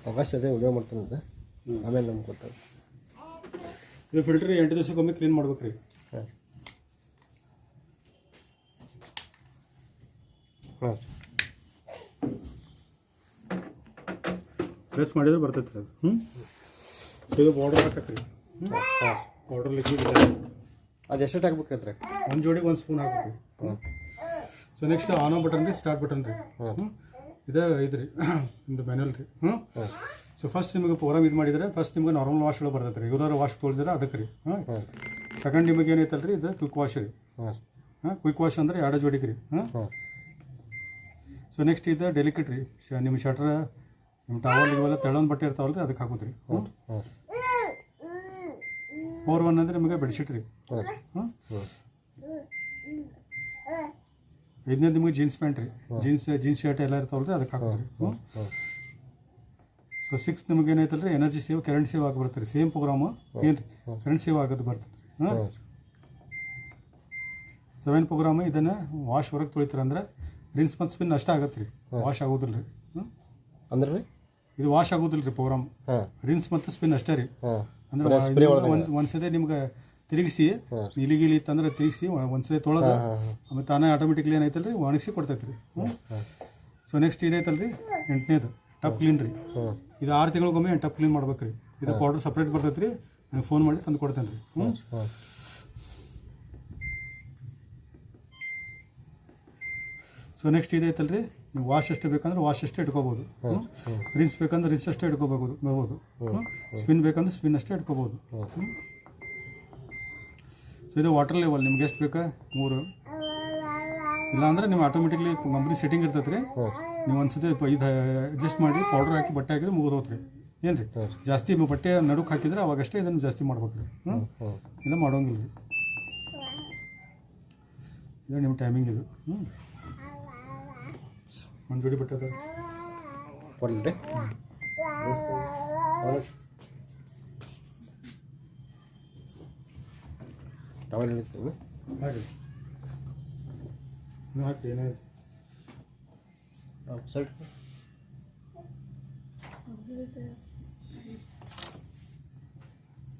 ಅವಕಾಶ ಇದೆ ವಿಡಿಯೋ ಮಾಡ್ತಾನಂತೆ ಆಮೇಲೆ ನಮ್ಗೆ ಗೊತ್ತಾಗುತ್ತೆ. ಇದು ಫಿಲ್ಟ್ರಿ 8 ದಿವಸಕ್ಕೊಮ್ಮೆ ಕ್ಲೀನ್ ಮಾಡ್ಬೇಕು ರೀ. ಹಾಂ ಹಾಂ ಪ್ರೆಸ್ ಮಾಡಿದ್ರೆ ಬರ್ತೈತೆ ರೀ ಅದು. ಇದು ಪೌಡರ್ ಹಾಕಕ್ಕೆ ರೀ. ಹಾಂ ಪೌಡರ್ ಲಿಕ್ವಿಡ್ ಅದು ಎಷ್ಟು ಹಾಕ್ಬೇಕಂದ್ರೆ ಒಂದು ಜೋಡಿಗೆ 1 ಸ್ಪೂನ್ ಹಾಕ್ಬೇಕು. ಸೊ ನೆಕ್ಸ್ಟ್ ಆನ್ ಬಟನ್ ರೀ, ಸ್ಟಾರ್ಟ್ ಬಟನ್ ರೀ. ಇದು ಐತೆ ರೀ ನಿಮ್ಮದು ಮ್ಯಾನ್ಯಲ್ ರೀ. ಸೊ ಫಸ್ಟ್ ನಿಮಗೆ ಪ್ರೋಗ್ರಾಮ್ ಇದು ಮಾಡಿದರೆ ಫಸ್ಟ್ ನಿಮ್ಗೆ ನಾರ್ಮಲ್ ವಾಶ್ ಒಳಗೆ ಬರ್ತೈತೆ ರೀ. ರೆಗ್ಯುಲರ್ ವಾಶ್ ತೊಳಿದ್ರೆ ಅದಕ್ಕೆ ರೀ. ಸೆಕೆಂಡ್ ನಿಮಗೆ ಏನೈತಲ್ಲ ರೀ ಇದು ಕ್ವಿಕ್ ವಾಶ್ ರೀ. ಕ್ವಿಕ್ ವಾಶ್ ಅಂದರೆ 2 ಜೋಡಿಗೆ ರೀ. ಸೊ ನೆಕ್ಸ್ಟ್ ಇದು ಡೆಲಿಕೇಟ್ ರೀ. ನಿಮ್ಮ ಶಟ್ರ್ ನಿಮ್ಮ ಟವಲ್ ಇವೆಲ್ಲ ತೆಳೊಂದು ಬಟ್ಟೆ ಇರ್ತಾವಲ್ಲ ರೀ ಅದಕ್ಕೆ ಹಾಕೋದು ರೀ. 4-1 ಅಂದರೆ ನಿಮಗೆ ಬೆಡ್ಶೀಟ್ ರೀ. ಇದನ್ನ ನಿಮಗೆ ಜೀನ್ಸ್ ಪ್ಯಾಂಟ್ ರೀ. ಜೀನ್ಸ್ ಶರ್ಟ್ ಎಲ್ಲ ಇರ್ತಾವಲ್ಲ ರೀ ಅದಕ್ಕೆ ಹಾಕೋದು ರೀ. ಸೊ 6 ನಿಮಗೆ ಏನೈತಲ್ಲ ರೀ ಎನರ್ಜಿ ಸೇವ್, ಕರೆಂಟ್ ಸೇವ್ ಆಗಿ ಬರ್ತದೆ ರೀ. ಸೇಮ್ ಪ್ರೋಗ್ರಾಮು ಏನು ರೀ ಕರೆಂಟ್ ಸೇವ್ ಆಗೋದು ಬರ್ತದೆ ರೀ. 7 ಪ್ರೋಗ್ರಾಮು ಇದನ್ನು ವಾಶ್ ಹೊರಗೆ ತೊಳಿತಾರೆ ಅಂದರೆ ರಿನ್ಸ್ ಮತ್ತು ಸ್ಪಿನ್ ಅಷ್ಟೇ ಆಗತ್ತೆ ರೀ. ವಾಶ್ ಆಗೋದಿಲ್ಲ ರೀ. ಅಂದ್ರೆ ರೀ ಇದು ವಾಶ್ ಆಗೋದಿಲ್ಲ ರೀ ಪ್ರೋಗ್ರಾಮ್. ರಿನ್ಸ್ ಮತ್ತು ಸ್ಪಿನ್ ಅಷ್ಟೇ ರೀ. ಅಂದರೆ ಒಂದ್ಸತಿ ನಿಮ್ಗೆ ತಿರುಗಿಸಿ ಇಲಿಗಿಲಿ ಇತ್ತಂದ್ರೆ ತಿರುಗಿಸಿ ಒಂದ್ಸತಿ ತೊಳೆದು ಆಮೇಲೆ ತಾನೇ ಆಟೋಮೆಟಿಕ್ಲಿ ಏನೈತಲ್ಲ ರೀ ಒಣಗಿಸಿ ಕೊಡ್ತೈತೆ ರೀ. ಸೊ ನೆಕ್ಸ್ಟ್ ಇದೈತಲ್ಲ ರೀ 8ನೇದು ಟಪ್ ಕ್ಲೀನ್ ರೀ. ಇದು 6 ತಿಂಗಳಿಗೊಮ್ಮೆ ಟಪ್ ಕ್ಲೀನ್ ಮಾಡ್ಬೇಕು ರೀ. ಇದು ಪೌಡರ್ ಸಪ್ರೇಟ್ ಬರ್ತೈತೆ ರೀ. ನನಗೆ ಫೋನ್ ಮಾಡಿ ತಂದು ಕೊಡ್ತೇನೆ ರೀ. ಸೊ ನೆಕ್ಸ್ಟ್ ಇದೈತಲ್ಲ ರೀ ನೀವು ವಾಶ್ ಎಷ್ಟು ಬೇಕಂದ್ರೆ ವಾಶ್ ಅಷ್ಟೇ ಇಟ್ಕೋಬೋದು. ರಿನ್ಸ್ ಬೇಕಂದ್ರೆ ರಿನ್ಸ್ ಅಷ್ಟೇ ಬರ್ಬೋದು. ಸ್ಪಿನ್ ಬೇಕಂದ್ರೆ ಸ್ಪಿನ್ ಅಷ್ಟೇ ಇಟ್ಕೋಬೋದು. ಸೊ ಇದು ವಾಟರ್ ಲೆವೆಲ್ ನಿಮ್ಗೆ ಎಷ್ಟು ಬೇಕಾ 3. ಇಲ್ಲಾಂದ್ರೆ ನೀವು ಆಟೋಮೆಟಿಕ್ಲಿ ಕಂಪ್ನಿ ಸೆಟ್ಟಿಂಗ್ ಇರ್ತೈತೆ ರೀ. ನೀವು ಒಂದ್ಸತಿ ಇದು ಅಡ್ಜಸ್ಟ್ ಮಾಡಿ ಪೌಡರ್ ಹಾಕಿ ಬಟ್ಟೆ ಹಾಕಿದ್ರೆ ಮುಗಿದು ಹೋತ್ರಿ. ಏನು ರೀ ಜಾಸ್ತಿ ಬಟ್ಟೆ ನಡುಕ್ಕೆ ಹಾಕಿದ್ರೆ ಅವಾಗಷ್ಟೇ ಇದನ್ನು ಜಾಸ್ತಿ ಮಾಡ್ಬೇಕು ರೀ. ಇಲ್ಲ ಮಾಡೋಂಗಿಲ್ಲ ರೀ. ಇದು ನಿಮ್ಮ ಟೈಮಿಂಗ್ ಇದು. ಒಂದು ಜೋಡಿ ಬಟ್ಟೆ ಅದ ಕೊಡಲಿ ರೀ. ಟವಲ್ ಹಿಡಿತೀವಿ ಹಾಗೆ ಹಾಕಿ ಏನಾಯ್ತು ಸರ್.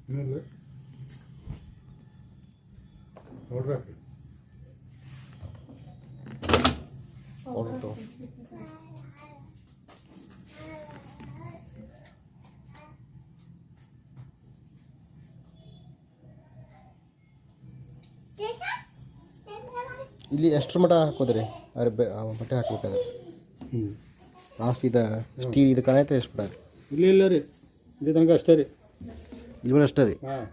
ಇನ್ನೊಂದು ನೋಡ್ರಿ ಹಾಕಿ ಹೊರಟು ಇಲ್ಲಿ ಎಷ್ಟರ ಮಟ್ಟ ಹಾಕೋದ್ರಿ ಬಟ್ಟೆ ಹಾಕ್ಬೇಕಾದ್ರೆ ಲಾಸ್ಟ್ ಇದು ಸ್ಟೀಲ್ ಇದು ಕಾಣೈತೆ ಎಷ್ಟು ಬಿಡ ಇಲ್ಲ ರೀ. ಇಲ್ಲಿ ತನಕ ಅಷ್ಟೇ ರೀ. ಇಲ್ಲಿ ಅಷ್ಟೇ ರೀ. ಹಾಂ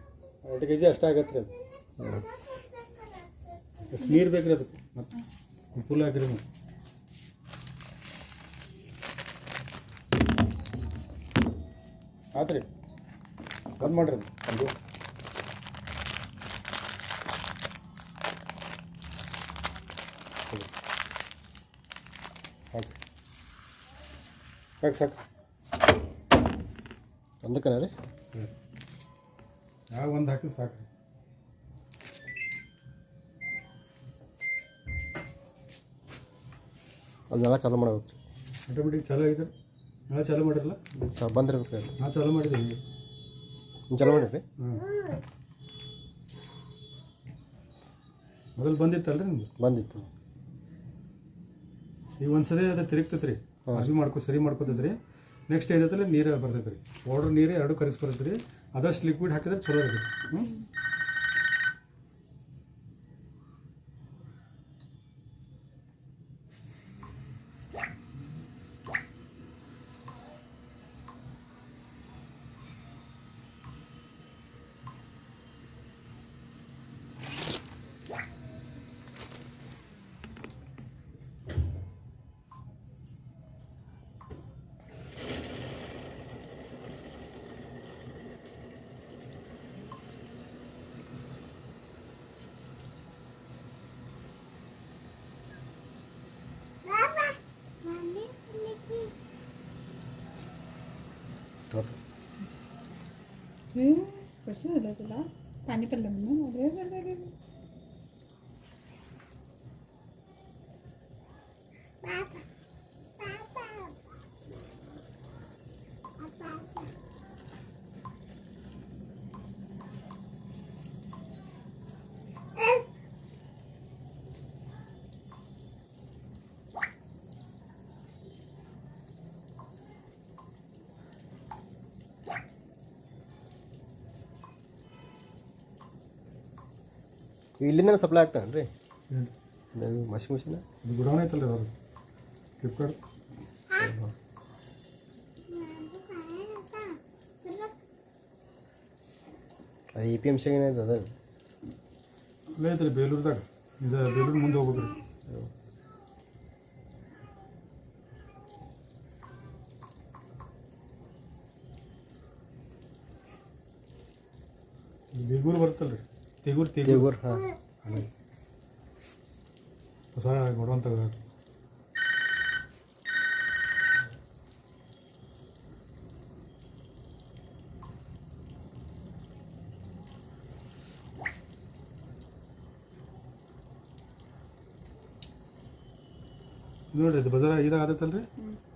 8 kg ಅಷ್ಟೇ ಆಗತ್ತೆ ರೀ. ಅದು ಎಷ್ಟು ನೀರು ಬೇಕು ರೀ ಅದಕ್ಕೆ ಮತ್ತೆ ಫುಲ್ ಹಾಕಿರಿ ನೀವು. ಆಯ್ತು ರೀ ಬಂದ್ ಮಾಡಿರಿ ಅದು. ಸಾಕು ಒಂದಕ್ಕೆ ರೀ ಯಾವ ಒಂದು ಹಾಕಿ ಸಾಕು. ಅದನ್ನೆಲ್ಲ ಚಾಲೂ ಮಾಡ್ಬೇಕು ರೀ. ಆಟೋಮೆಟಿಕ್ ಚಾಲೂ ಆಗಿದೆ. ನಾಳೆ ಚಾಲೂ ಮಾಡಿರಲ್ಲ ಬಂದಿರ್ಬೇಕು ರೀ. ನಾ ಚಾಲೂ ಮಾಡಿದ್ದೆ ಹಿಂಗೆ ನೀವು ಚಾಲೂ ಮಾಡಿರಿ. ಮೊದಲು ಬಂದಿತ್ತಲ್ಲ ರೀ ನಿಮ್ಗೆ ಬಂದಿತ್ತು. ಈಗ ಒಂದ್ಸರಿ ಅದು ತಿರುಗ್ತೈತೆ ರೀ. ಸರಿ ಮಾಡ್ಕೊತೈತೆ ರೀ. ನೆಕ್ಸ್ಟ್ ಏನೈತಲ್ಲ ನೀರು ಬರ್ತೈತೆ ರೀ. ಪೌಡ್ರ್ ನೀರು 2 ಕರಗಿಸಿ ಬರ್ತೈತೆ ರೀ. ಅದಷ್ಟು ಲಿಕ್ವಿಡ್ ಹಾಕಿದ್ರೆ ಚಲೋ ಇರ್ತೈತೆ. कसं झालं तुला पाणी पडलं म्हणून ಇಲ್ಲಿಂದ ಸಪ್ಲೈ ಆಗ್ತಾನೆ ರೀ ಏನು ವಾಷಿಂಗ್ ಮಿಷಿನ್ ಇದು ಗುಡೌನ್ ಐತಲ್ಲ ಅವ್ರು ಫ್ಲಿಪ್ಕಾರ್ಟ್ ಅದು ಇ ಪಿ ಎಮ್ ಸಿಗೆ ಏನೈತೆ ಅದ ಅಲ್ಲೇ ಐತ್ರಿ ಬೇಲೂರ್ದಾಗ ಇದು ಬೇಲೂರು ಮುಂದೆ ಹೋಗ್ಬೇಕ್ರಿ ಬೇಗೂರು ಬರುತ್ತಲ್ರಿ ತೆಗೂರು ದೇವ್ರು ಹಾಂ ಅಲ್ಲ ಹೊಸ ಗುಡೌನ್ ತೆಗ್ದಾರ ನೋಡ್ರಿ ಇದು ಬಜಾರ ಇದಾಗ ಆದತ್ತಲ್ರಿ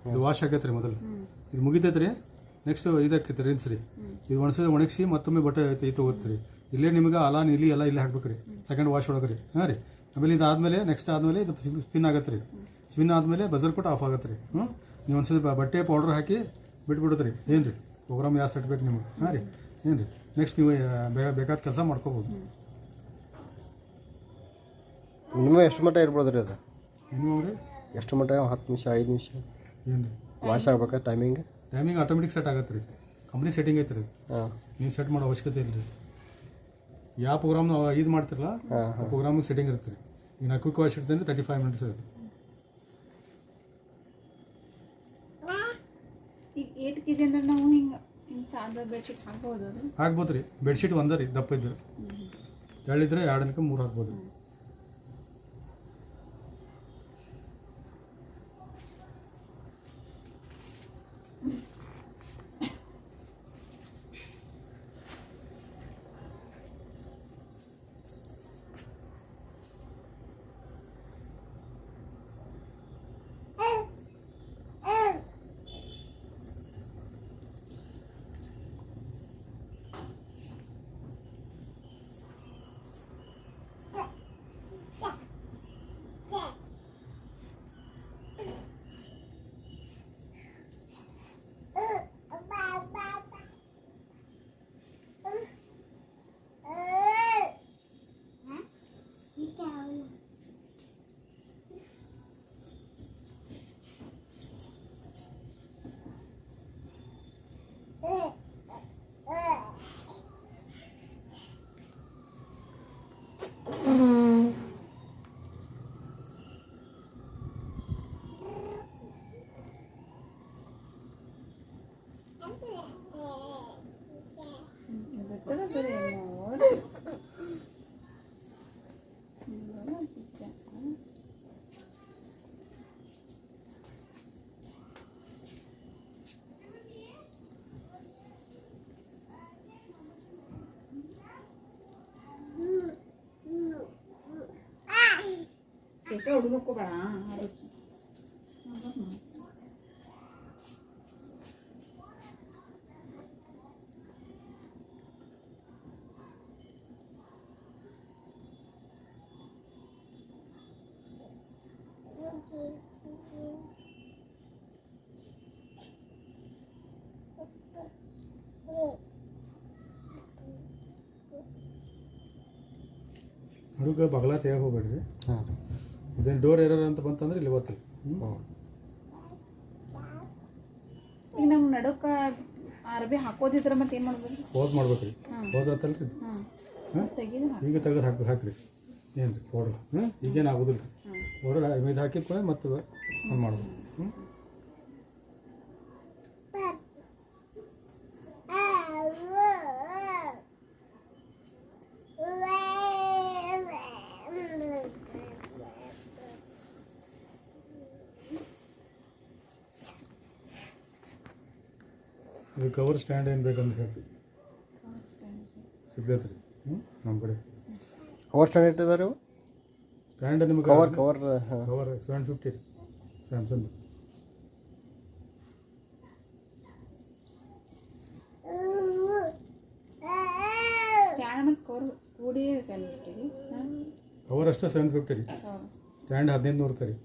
ಇದು ವಾಶ್ ಆಗೈತೆ ಮೊದಲು ಇದು ಮುಗಿತೈತೆ ರೀ ನೆಕ್ಸ್ಟ್ ಇದಾಕೈತೆ ರಿನ್ಸ್ ರೀ ಇದು ಒಣಗಿಸಿ ಮತ್ತೊಮ್ಮೆ ಬಟ್ಟೆ ಐತೆ ಹೋಗುತ್ತೆ ಇಲ್ಲೇ ನಿಮ್ಗೆ ಅಲ ನೀಲಿ ಎಲ್ಲ ಇಲ್ಲೇ ಹಾಕ್ಬೇಕು ರೀ ಸೆಕೆಂಡ್ ವಾಶ್ ಒಳಗೆ ರೀ ಹಾಂ ರೀ ಆಮೇಲೆ ಇದಾದಮೇಲೆ ನೆಕ್ಸ್ಟ್ ಆದಮೇಲೆ ಇದು ಸ್ಪಿನ್ ಆಗತ್ತೆ ರೀ ಸ್ಪಿನ್ ಆದಮೇಲೆ ಬಜರ್ ಕೊಟ್ಟು ಆಫ್ ಆಗತ್ತೆ ರೀ ನೀವು ಒಂದ್ಸಲ ಬಟ್ಟೆ ಪೌಡ್ರ್ ಹಾಕಿ ಬಿಟ್ಬಿಡುತ್ತೆ ರೀ ಏನು ರೀ ಪ್ರೋಗ್ರಾಮ್ ಯಾವ ಸೆಟ್ ಬೇಕು ನಿಮಗೆ ಹಾಂ ರೀ ಏನು ರೀ ನೆಕ್ಸ್ಟ್ ನೀವು ಬೇಕಾದ ಕೆಲಸ ಮಾಡ್ಕೋಬೋದು ಮಿನಿಮಮ್ ಎಷ್ಟು ಮಟ್ಟ ಇರ್ಬೋದು ರೀ ಅದು ಮಿನಿಮಮ್ ರೀ ಎಷ್ಟು ಮಟ್ಟ 10 ನಿಮಿಷ 5 ನಿಮಿಷ ಏನು ರೀ ವಾಶ್ ಆಗ್ಬೇಕಾ ಟೈಮಿಂಗ್ ಆಟೋಮೆಟಿಕ್ ಸೆಟ್ ಆಗತ್ತೆ ರೀ ಕಂಪ್ನಿ ಸೆಟ್ಟಿಂಗ್ ಐತೆ ರೀ ಹಾಂ ನೀವು ಸೆಟ್ ಮಾಡೋ ಅವಶ್ಯಕತೆ ಇಲ್ಲ ರೀ ಯಾವ ಪ್ರೋಗ್ರಾಮ್ ನಾವು ಇದು ಮಾಡ್ತಿರಲ್ಲ ಆ ಪ್ರೋಗ್ರಾಮಿಗೆ ಸೆಟ್ಟಿಂಗ್ ಇರುತ್ತೆ ರೀ ಈಗ ನಾ ಕ್ವಿಕ್ ವಾಶ್ ಇಡ್ತೇನೆ 35 ಮಿನಿಟ್ಸ್ ಇರುತ್ತೆ ಈಗ 8 kg ಅಂದ್ರೆ ನಾವು ಹಿಂಗೆ ಚಾದರ್ ಬೆಡ್ಶೀಟ್ ಹಾಕ್ಬೋದು ಅದು ಹಾಕ್ಬೋದು ರೀ ಬೆಡ್ಶೀಟ್ ಒಂದೇ ರೀ ದಪ್ಪ ಇದ್ರೆ ಹೇಳಿದ್ರೆ 2 ದಿನಕ್ಕೆ 3 ಹಾಕ್ಬೋದು ಸರಿ ನೋಡಿ कैसे उड़ने को बड़ा ಹುಡುಗ ಬಗಲ ತೆಗಿಯಕ್ಕೆ ಹೋಗ್ಬೇಡ್ರಿ ಹಾಂ ಇದೇನು ಡೋರ್ ಎರರ್ ಅಂತ ಬಂತಂದ್ರೆ ಇಲ್ಲಿ ಗೊತ್ತಿಲ್ಲ ಈಗ ನಮ್ಮ ನಡುಕ ಅರ್ಬಿ ಹಾಕೋದಿದ್ರೆ ಮತ್ತೆ ಏನು ಮಾಡ್ಬೋದು ಪೋಸ್ ಮಾಡ್ಬೇಕ್ರಿ ಪೋಸ್ ಆತಲ್ರಿ ಹಾಂ ತೆಗೀದು ಈಗ ತೆಗೆದು ಹಾಕ್ರಿ ಏನು ರೀ ಪೌಡ್ರ್ ಈಗೇನು ಆಗೋದಿಲ್ಲ ರೀ ಪೌಡ್ರ್ ಇದು ಹಾಕಿದ್ಮೇಲೆ ಮತ್ತೆ ಆನ್ ಮಾಡ್ಬೇಕು ಇದು ಕವರ್ ಸ್ಟ್ಯಾಂಡ್ ಏನು ಬೇಕಂತ ಹೇಳ್ತೀವಿ ಸಿಗ್ತೈತೆ ರೀ ನಮ್ಮ ಕಡೆ ಕವರ್ ಸ್ಟ್ಯಾಂಡ್ ಇದಾರೆ ಸ್ಟ್ಯಾಂಡ್ ನಿಮ್ಗೆ ಕವರ್ ಕವರ್ ಕವರ್ 750 ರೀ ಸ್ಯಾಮ್ಸಂಗ್ ಸ್ಟ್ಯಾಂಡ್ ಮತ್ತು ಕವರ್ ಕೂಡಿ ಸೆಲ್ಬಿಟ್ಟಿರಿ ಕವರ್ ಅಷ್ಟೇ 750 ರೀ ಸ್ಟ್ಯಾಂಡ್ 1500 ರೀ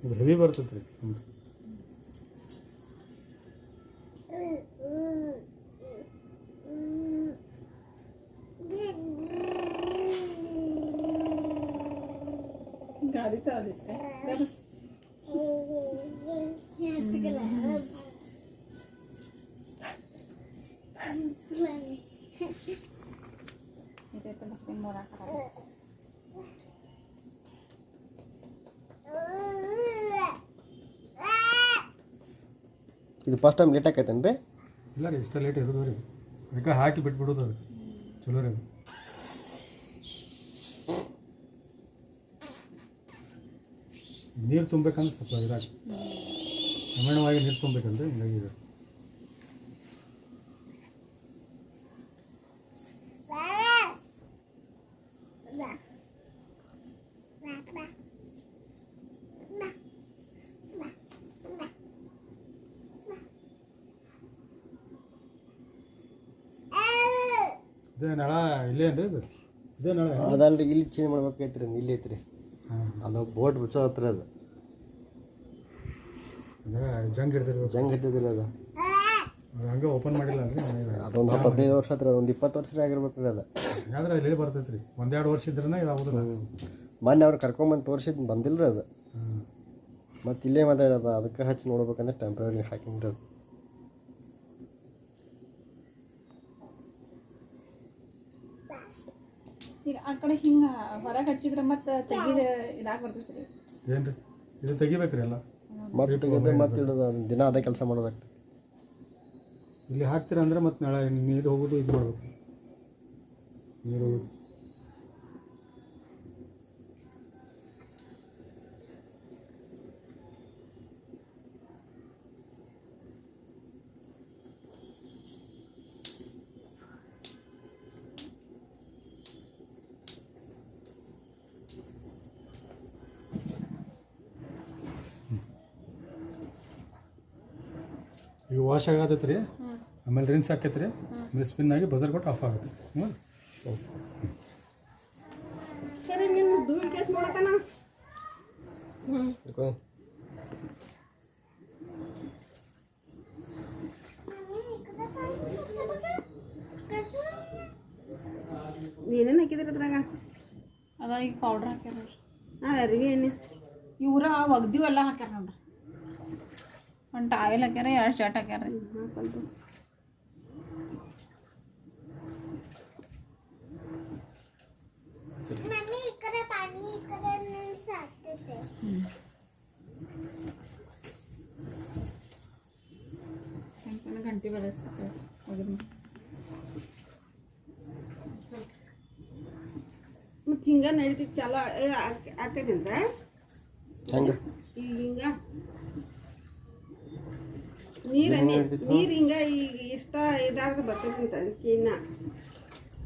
ಇದು ಹೆವಿ ಬರ್ತೈತೆ ರೀ गाडी चाललीस काय काय बस इथे तर बस मोरा करा ಇದು ಫಸ್ಟ್ ಟೈಮ್ ಲೇಟ್ ಆಕೈತೇನು ರೀ? ಇಲ್ಲ ರೀ ಇಷ್ಟ ಲೇಟ್ ಇರೋದು ರೀ ಅದಕ್ಕೆ ಹಾಕಿ ಬಿಟ್ಬಿಡೋದು ಅದಕ್ಕೆ ಚಲೋ ರೀ ಅದು ನೀರು ತುಂಬಬೇಕಂದ್ರೆ ಸ್ವಲ್ಪ ಇದಾಗಿ ಕ್ರಮೇಣವಾಗಿ ನೀರು ತುಂಬಬೇಕಂದ್ರೆ ಹಿಂಗಾಗಿ ಇದೆ ಇದೇ ನಳ ಇಲ್ಲೇ ಏನ್ರಿ ಇದು ಇದೇ ನಳ ಅದಲ್ರಿ ಇಲ್ಲಿ ಚೇಂಜ್ ಮಾಡ್ಬೇಕೈತ್ರಿ ಇಲ್ಲಿ ಐತ್ರಿ ಹಾಂ ಅದು ಬೋಟ್ ಬಿಡ್ಸೋ ಹತ್ರ ಅದು ಅದೇ ಜಂಗ್ ಹಿಡ್ದಿರ್ಬೇಕು ಜಂಗ್ ಹತ್ತಿದ್ರಿ ಅದು ಅದು ಹಂಗೆ ಓಪನ್ ಮಾಡಿಲ್ಲ ಅಂದ್ರೆ ಅದೊಂದು 10-15 ವರ್ಷ ಹತ್ರ ಒಂದು 20 ವರ್ಷ ಆಗಿರ್ಬೇಕ್ರಿ ಅದು. ಯಾಕಂದ್ರೆ ಅಲ್ಲಿ ಬರ್ತೈತೆ ರೀ ಒಂದೆರಡು ವರ್ಷ ಇದ್ರೇ ಇದಾಗೋದಿಲ್ಲ ಮೊನ್ನೆ ಅವ್ರು ಕರ್ಕೊಂಬಂದು ತೋರಿಸಿದ್ ಬಂದಿಲ್ಲ ಅದು ಹ್ಞೂ ಮತ್ತು ಇಲ್ಲೇ ಮಾತಾಡೋದು ಅದಕ್ಕೆ ಹಚ್ಚಿ ನೋಡ್ಬೇಕಂದ್ರೆ ಟೆಂಪ್ರರಿ ಹಾಕಿಂಗ್ರಿ ಅದು. ಈಗ ಆ ಕಡೆ ಹಿಂಗೆ ಹೊರಗೆ ಹಚ್ಚಿದ್ರೆ ಮತ್ತೆ ತೆಗಿದ ಇಡಾಕ ಬರ್ತೈತೆ ರೀ ಏನು ರೀ ಇದು ತೆಗಿಬೇಕ್ರಿ ಎಲ್ಲ ಮತ್ತೆ ತೆಗೆದು ಮತ್ತೆ ಇಡೋದು ಅದನ್ನ ದಿನ ಅದೇ ಕೆಲಸ ಮಾಡೋದಾಗ್ತದೆ. ಇಲ್ಲಿ ಹಾಕ್ತೀರ ಅಂದ್ರೆ ಮತ್ತೆ ನಾಳೆ ನೀರು ಹೋಗೋದು ಇದು ಮಾಡಬೇಕು ನೀರು ಹೋಗೋದು ಈಗ ವಾಶ್ ಆಗತೈತೆ ರೀ ಆಮೇಲೆ ರಿನ್ಸ್ ಹಾಕೈತೆ ರೀ ಆಮೇಲೆ ಸ್ಪಿನ್ ಆಗಿ ಬಜರ್ ಕೊಟ್ಟು ಆಫ್ ಆಗುತ್ತೆ ಹ್ಞೂ ಸರಿ ನಿಮ್ಮ ಧೂಳು ಕೇಸ್ ಮಾಡತ್ತಾನ ಏನೇನು ಹಾಕಿದ್ರಿ ಅದ್ರಾಗ ಅದ ಈಗ ಪೌಡ್ರ್ ಹಾಕ್ಯಾರ ಅರಿವಿ ಎಣ್ಣೆ ಇವ್ರ ಒಗ್ದಿವ್ ಎಲ್ಲ ಹಾಕ್ಯಾರ ನೋಡ್ರಿ ಒಂದು ಟಾವೆಲ್ ಹಾಕ್ಯಾರ 2 ಶರ್ಟ್ ಹಾಕ್ಯಾರ ಹಾಕಲ್ತು ಗಂಟೆ ಬೆಳೆಸ್ತದೆ ಮತ್ತು ಹಿಂಗೆ ನಡೀತಿತ್ತು ಚಲೋ ಆಕೈತಿ ಅಂತ ಹೆಂಗೆ ಈಗ ಹಿಂಗೆ ನೀರು ಹಿಂಗೆ ಈಗ ಇಷ್ಟ ಇದಾಗ ಬರ್ತೈತಂತ ಇನ್ನ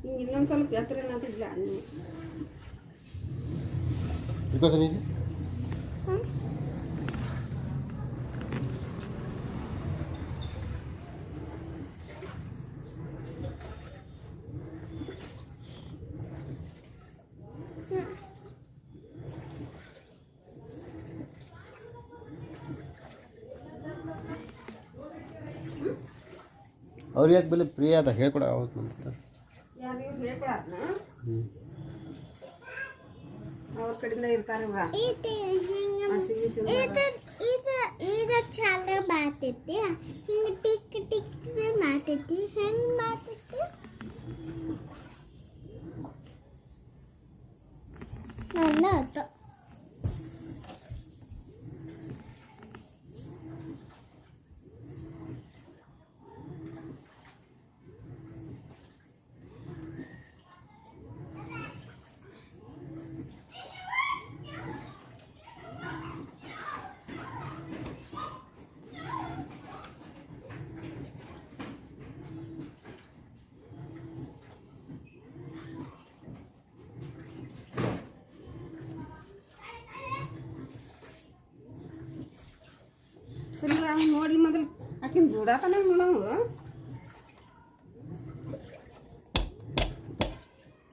ಹಿಂಗೆ ಇನ್ನೊಂದು ಸ್ವಲ್ಪ ಎತ್ತರ ಏನಾಗ್ತಿದ್ಲ ಬಿಕಾಸ್ ನೀನು ಅವ್ರಿಗೆ ಯಾಕೆ ಬೆಲೆ ಪ್ರಿಯ ಅದ ಹೇಳ್ಕೊಡ ಅವತ್ತು ಅಂತ ಯಾರು ಹೇಳ್ಕೊಡತ್ನ ಹ್ಞೂ ಅವ್ರ ಕಡೆಯಿಂದ ಇರ್ತಾರೆ ಈಗ ಚಂದ ಮಾಡ್ತೈತಿ ಹಿಂಗೆ ಟಿಕ್ ಟಿಕ್ ಮಾಡ್ತೈತಿ ಹೆಂಗೆ ಮಾಡ್ತೈತಿ ನನ್ನ ಆತ ಸರಿ ನೋಡಿ ಮೊದಲು ಆಕಿನ ದುಡಾತನ ನಾವು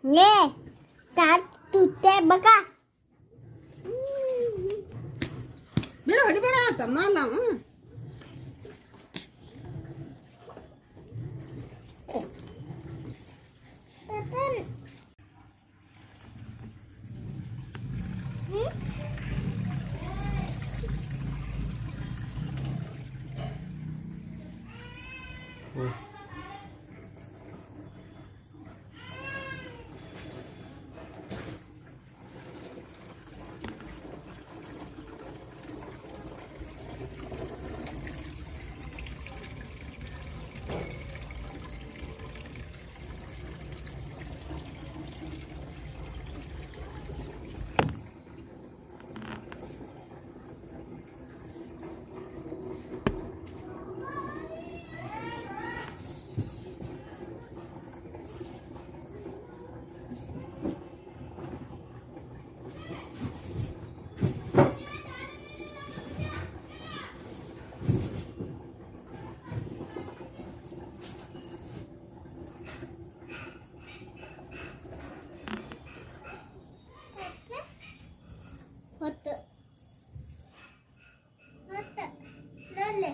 ಲೇ ತಾಟ್ ತುತ್ತೆ ಬಕ ಬೇಡ ಹೊಡಿಬೇಡ ತಮ್ಮ ಅಲ್ಲ ಹೊತ್ತು ಹೊತ್ತು ಲೋಲೆ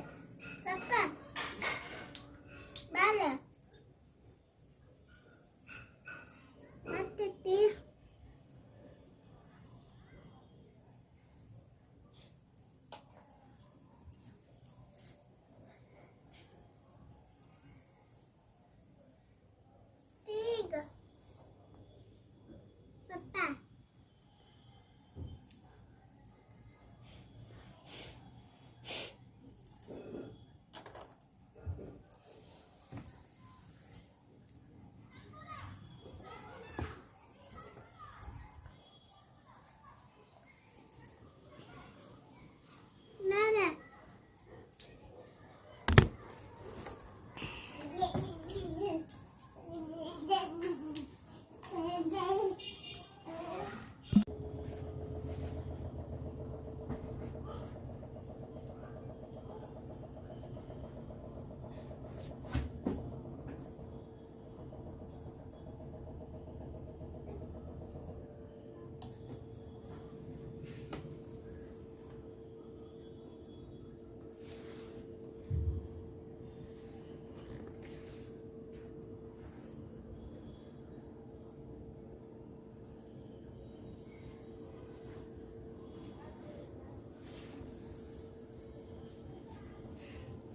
ಪಪ್ಪ ಬಾಲ ಮತ್ತೆ ತೀಗ ಪಪ್ಪ Nana.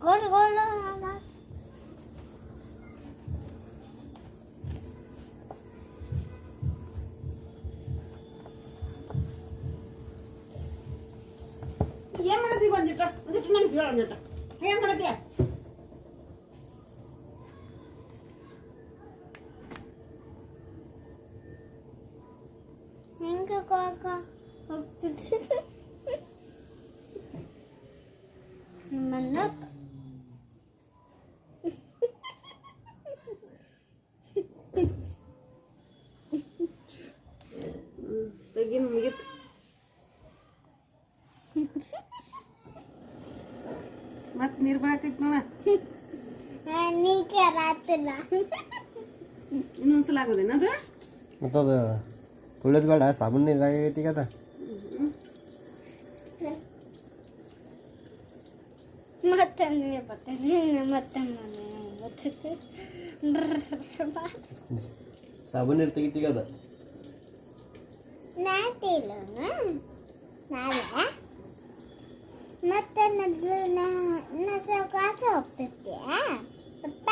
Gol gol. ಏನು ಮಾಡತ್ತಿ ಒಂದಿಟ್ಟು ನನಗೆ ಹೇಳ ಒಂದಿಟ್ಟು ಏನು ಮಾಡತ್ತಿ ಹೆಂಗೆ ಕಾಕ ಮನ್ನಪ್ಪ ತೆಗಿನ್ ಮುಗಿತು ಮತ್ತೆ ನೀರು ಬಾಕೈತಿ ನೋಡ ನೀಕೆ ರಾತಿಲ್ಲ ಇನ್ನೊಂದ್ಸಲ ಆಗೋದೇನ ಅದು ಮತ್ತು ಅದು ತುಳಿಯೋದು ಬೇಡ ಸಾಬೂನು ನೀರಾಗೈತಿ ಈಗ ಅದ ಮತ್ತೆ ಸಾಬೂನು ನೀರು ತೆಗಿತೀಗ ಅದ ನಾಟಿಲ್ಲ ನಾಳೆ ಮತ್ತೆ ಕಾಸು ಹೋಗ್ತೈತಿ ಅಪ್ಪ